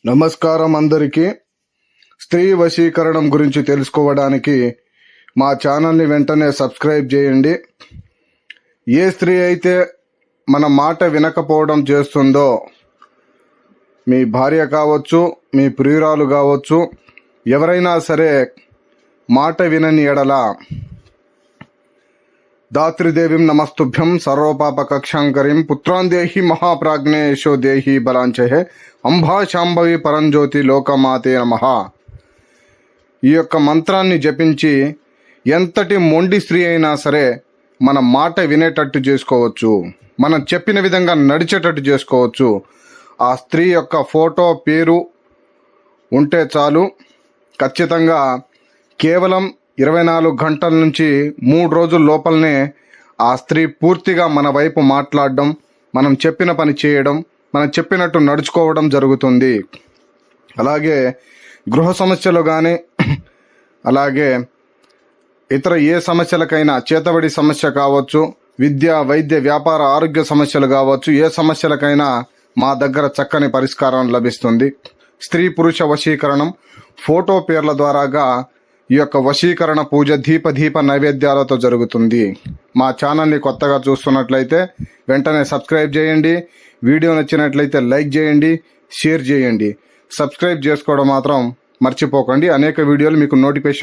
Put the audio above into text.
నమస్కారం అందరికీ. స్త్రీ వశీకరణం గురించి తెలుసుకోవడానికి మా ఛానల్ని వెంటనే సబ్స్క్రైబ్ చేయండి. ఏ స్త్రీ అయితే మన మాట వినకపోవడం చేస్తుందో, మీ భార్య కావచ్చు, మీ ప్రియురాలు కావచ్చు, ఎవరైనా సరే మాట వినని ఎడల దాత్రిదేవిం నమస్తుభ్యం సర్వపాపకక్షాంకరీం పుత్రాందేహి మహాప్రాజ్ఞేశో దేహి బలాంచహే అంబా శాంభవి పరంజ్యోతి లోకమాతే నమః. ఈ యొక్క మంత్రాన్ని జపించి ఎంతటి మొండి స్త్రీ అయినా సరే మన మాట వినేటట్టు చేసుకోవచ్చు, మనం చెప్పిన విధంగా నడిచేటట్టు చేసుకోవచ్చు. ఆ స్త్రీ యొక్క ఫోటో పేరు ఉంటే చాలు, ఖచ్చితంగా కేవలం 24 గంటల నుంచి 3 రోజుల లోపలనే ఆ స్త్రీ పూర్తిగా మన వైపు మాట్లాడడం, మనం చెప్పిన పని చేయడం, మనం చెప్పినట్టు నడుచుకోవడం జరుగుతుంది. అలాగే గృహ సమస్యలు కానీ, అలాగే ఇతర ఏ సమస్యలకైనా, చేతబడి సమస్య కావచ్చు, విద్య, వైద్య, వ్యాపార, ఆరోగ్య సమస్యలు కావచ్చు, ఏ సమస్యలకైనా మా దగ్గర చక్కని పరిష్కారం లభిస్తుంది. స్త్రీ పురుష వశీకరణం ఫోటో పేర్ల ద్వారాగా ఈ యొక్క వశీకరణ పూజ దీప నైవేద్యాలతో జరుగుతుంది. మా ఛానల్ని కొత్తగా చూస్తున్నట్లయితే వెంటనే సబ్స్క్రైబ్ చేయండి. వీడియో నచ్చినట్లయితే లైక్ చేయండి, షేర్ చేయండి. సబ్స్క్రైబ్ చేసుకోవడం మాత్రం మర్చిపోకండి. అనేక వీడియోలు మీకు నోటిఫికేషన్